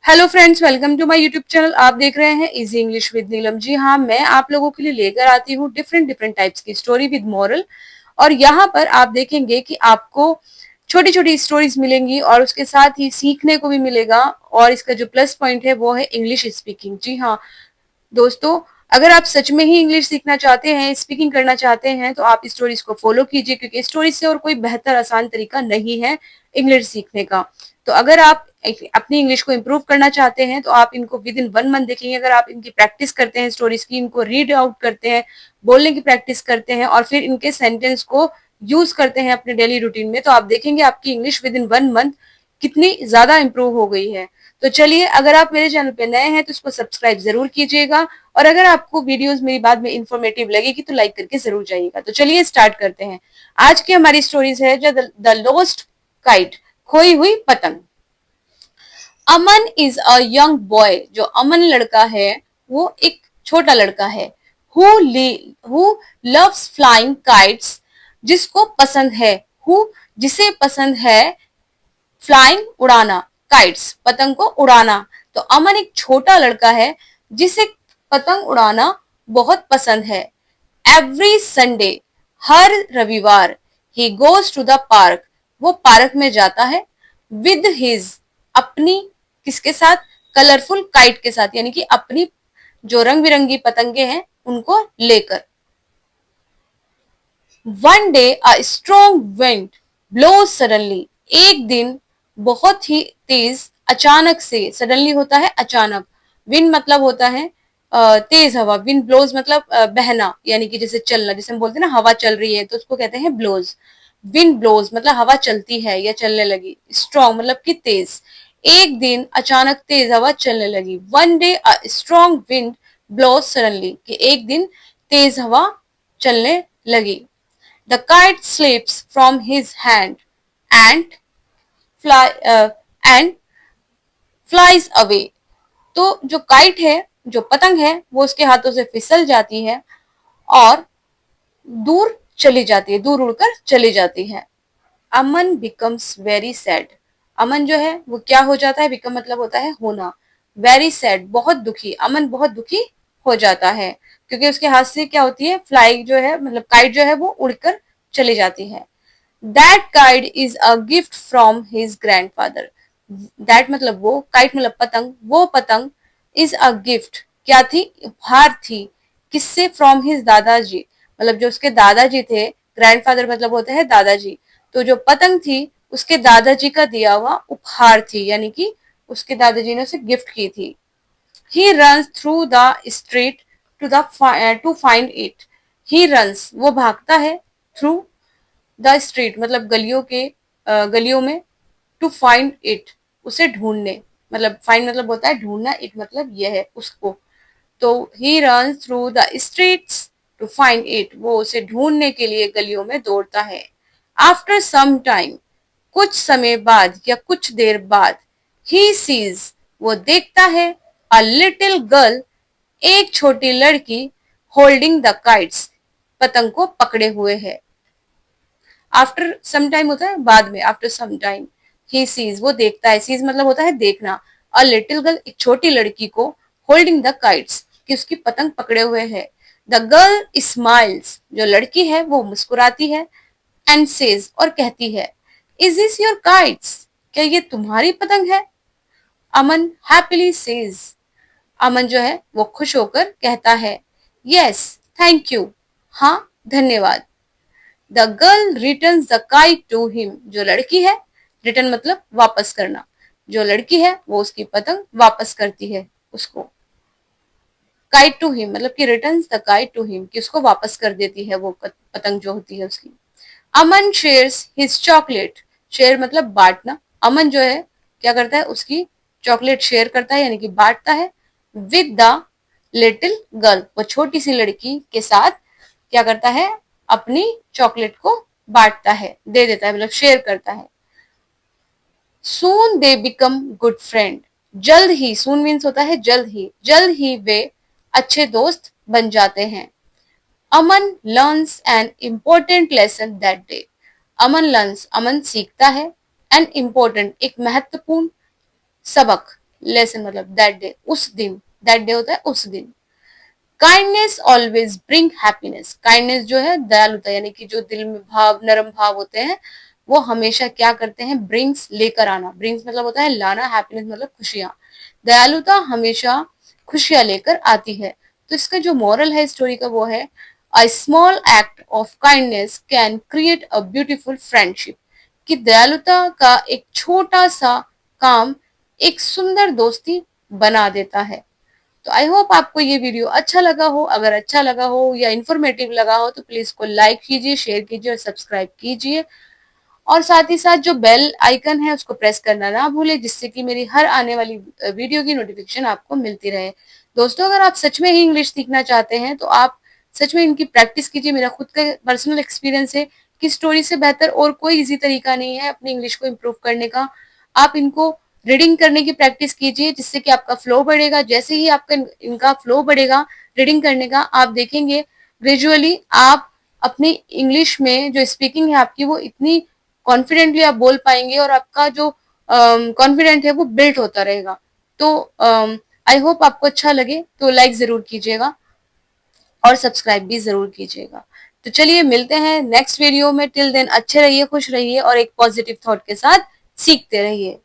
Hello friends, welcome to my YouTube channel. आप देख रहे हैं इजी इंग्लिश विद नीलम। जी हाँ, मैं आप लोगों के लिए लेकर आती हूँ डिफरेंट डिफरेंट टाइप्स की स्टोरी विद मॉरल। और यहाँ पर आप देखेंगे कि आपको छोटी छोटी स्टोरीज मिलेंगी और उसके साथ ही सीखने को भी मिलेगा। और इसका जो प्लस पॉइंट है वो है इंग्लिश स्पीकिंग। जी हाँ दोस्तों, अगर आप सच में ही इंग्लिश सीखना चाहते हैं, स्पीकिंग करना चाहते हैं, तो आप स्टोरीज को फॉलो कीजिए, क्योंकि स्टोरीज से और कोई बेहतर आसान तरीका नहीं है इंग्लिश सीखने का। तो अगर आप अपनी इंग्लिश को इम्प्रूव करना चाहते हैं तो आप इनको विद इन 1 मंथ देखेंगे। अगर आप इनकी प्रैक्टिस करते हैं, स्टोरीज की, इनको रीड आउट करते हैं, बोलने की प्रैक्टिस करते हैं और फिर इनके सेंटेंस को यूज करते हैं अपने डेली रूटीन में, तो आप देखेंगे आपकी इंग्लिश विद इन 1 मंथ कितनी ज्यादा इंप्रूव हो गई है। तो चलिए, अगर आप मेरे चैनल पे नए हैं तो इसको सब्सक्राइब जरूर कीजिएगा। और अगर आपको वीडियोस मेरी बात में इंफॉर्मेटिव लगेगी तो लाइक करके जरूर जाइएगा। तो चलिए स्टार्ट करते हैं। आज की हमारी स्टोरीज है जो द लॉस्ट काइट, खोई हुई पतंग। अमन इज अ यंग बॉय। जो अमन लड़का है वो एक छोटा लड़का है। हु लव्स फ्लाइंग काइट्स, जिसको पसंद है, हु जिसे पसंद है फ्लाइंग उड़ाना, काइट्स पतंग को उड़ाना। तो अमन एक छोटा लड़का है जिसे पतंग उड़ाना बहुत पसंद है। एवरी संडे, हर रविवार, he goes to the park, वो पार्क में जाता है। विद हिज, अपनी, किसके साथ, कलरफुल काइट के साथ, यानी कि अपनी जो रंग बिरंगी पतंगे हैं उनको लेकर। One day a strong wind blow suddenly, एक दिन बहुत ही तेज अचानक से, सडनली होता है अचानक, विंड मतलब होता है तेज हवा, विंड ब्लोज मतलब बहना, यानी कि जैसे चलना, जैसे हम बोलते हैं ना हवा चल रही है तो उसको कहते हैं ब्लोज। विंड ब्लोज मतलब हवा चलती है या चलने लगी। स्ट्रॉन्ग मतलब कि तेज। एक दिन अचानक तेज हवा चलने लगी। One day a strong wind blow suddenly, कि एक दिन तेज हवा चलने लगी। The kite slips from his hand and fly and flies away. तो जो काइट है, जो पतंग है, वो उसके हाथों से फिसल जाती है और दूर चली जाती है, दूर उड़कर चली जाती है। अमन बिकम्स वेरी सैड। अमन जो है वो क्या हो जाता है, बिकम मतलब होता है होना, वेरी सैड बहुत दुखी, अमन बहुत दुखी हो जाता है, क्योंकि उसके हाथ से क्या होती है, फ्लाई जो है मतलब काइट जो है वो उड़कर चली जाती है। That kite is a gift from his grandfather. That मतलब वो, काइट मतलब पतंग, वो पतंग इज अ गिफ्ट, क्या थी, उपहार थी, किससे, फ्रॉम हिज दादाजी, मतलब जो उसके दादाजी थे, ग्रैंडफादर मतलब होते हैं दादाजी। तो जो पतंग थी उसके दादाजी का दिया हुआ उपहार थी, यानी कि उसके दादाजी ने उसे गिफ्ट की थी। He runs through the street to find it. He runs वो भागता है, थ्रू द स्ट्रीट मतलब गलियों के, गलियों में, टू फाइंड इट उसे ढूंढने, मतलब फाइंड मतलब होता है ढूंढना, इट मतलब यह है उसको। तो he run through the streets to find it, वो उसे ढूंढने के लिए गलियों में दौड़ता है। आफ्टर सम टाइम, कुछ समय बाद या कुछ देर बाद, ही सीज वो देखता है, अ लिटिल गर्ल एक छोटी लड़की, होल्डिंग द काइट्स पतंग को पकड़े हुए है। आफ्टर सम टाइम होता है बाद में, after some time he sees वो देखता है, सीज मतलब होता है देखना, अ लिटिल गर्ल एक छोटी लड़की को, होल्डिंग द काइट्स कि उसकी पतंग पकड़े हुए है। द गर्ल स्माइल्स जो लड़की है वो मुस्कुराती है, एंड सेज और कहती है, इज दिस योर काइट्स, क्या ये तुम्हारी पतंग है। अमन हैप्पीली सेज, अमन जो है वो खुश होकर कहता है, यस थैंक यू, हाँ धन्यवाद। The girl return the kite to him, जो लड़की है, रिटर्न मतलब वापस करना, जो लड़की है वो उसकी पतंग वापस करती है उसको। काइट टू हिम मतलब कि return the kite to him, कि उसको वापस कर देती है वो पतंग जो होती है उसकी। अमन शेयर्स हिज चॉकलेट, शेयर मतलब बांटना, अमन जो है क्या करता है, उसकी चॉकलेट शेयर करता है यानी कि बांटता है। विद द लिटिल गर्ल, वो छोटी सी लड़की के साथ क्या करता है, अपनी चॉकलेट को बांटता है, दे देता है, मतलब शेयर करता है। सून दे बिकम गुड फ्रेंड, जल्द ही, सून मीन्स होता है जल्द ही, जल्द ही वे अच्छे दोस्त बन जाते हैं। Aman learns an important lesson that day, Aman learns Aman सीखता है, एन इम्पोर्टेंट एक महत्वपूर्ण सबक, लेसन मतलब दैट डे, उस दिन, दैट डे होता है उस दिन। Kindness always bring happiness, kindness जो है दयालुता, यानी कि जो दिल में भाव, नरम भाव होते हैं, वो हमेशा क्या करते हैं, ब्रिंग्स लेकर आना, ब्रिंग्स मतलब होता है लाना, हैप्पीनेस मतलब खुशियां, दयालुता हमेशा खुशियां लेकर आती है। तो इसका जो मॉरल है स्टोरी का वो है, a small act of kindness can create a beautiful friendship, कि दयालुता का एक छोटा सा काम एक सुंदर दोस्ती बना देता है। तो आई होप आपको ये वीडियो अच्छा लगा हो, अगर अच्छा लगा हो या इन्फॉर्मेटिव लगा हो तो प्लीज इसको लाइक कीजिए, शेयर कीजिए और सब्सक्राइब कीजिए, और साथ ही साथ जो बेल आइकन है उसको प्रेस करना ना भूले, जिससे कि मेरी हर आने वाली वीडियो की नोटिफिकेशन आपको मिलती रहे। दोस्तों, अगर आप सच में ही इंग्लिश सीखना चाहते हैं तो आप सच में इनकी प्रैक्टिस कीजिए। मेरा खुद का पर्सनल एक्सपीरियंस है कि स्टोरी से बेहतर और कोई इजी तरीका नहीं है अपनी इंग्लिश को इम्प्रूव करने का। आप इनको रीडिंग करने की प्रैक्टिस कीजिए, जिससे कि आपका फ्लो बढ़ेगा। जैसे ही आपका इनका फ्लो बढ़ेगा रीडिंग करने का, आप देखेंगे ग्रेजुअली आप अपनी इंग्लिश में जो स्पीकिंग है आपकी, वो इतनी कॉन्फिडेंटली आप बोल पाएंगे और आपका जो कॉन्फिडेंट है वो बिल्ड होता रहेगा। तो आई होप आपको अच्छा लगे, तो लाइक जरूर कीजिएगा और सब्सक्राइब भी जरूर कीजिएगा। तो चलिए मिलते हैं नेक्स्ट वीडियो में। टिल देन अच्छे रहिए, खुश रहिए और एक पॉजिटिव थॉट के साथ सीखते रहिए।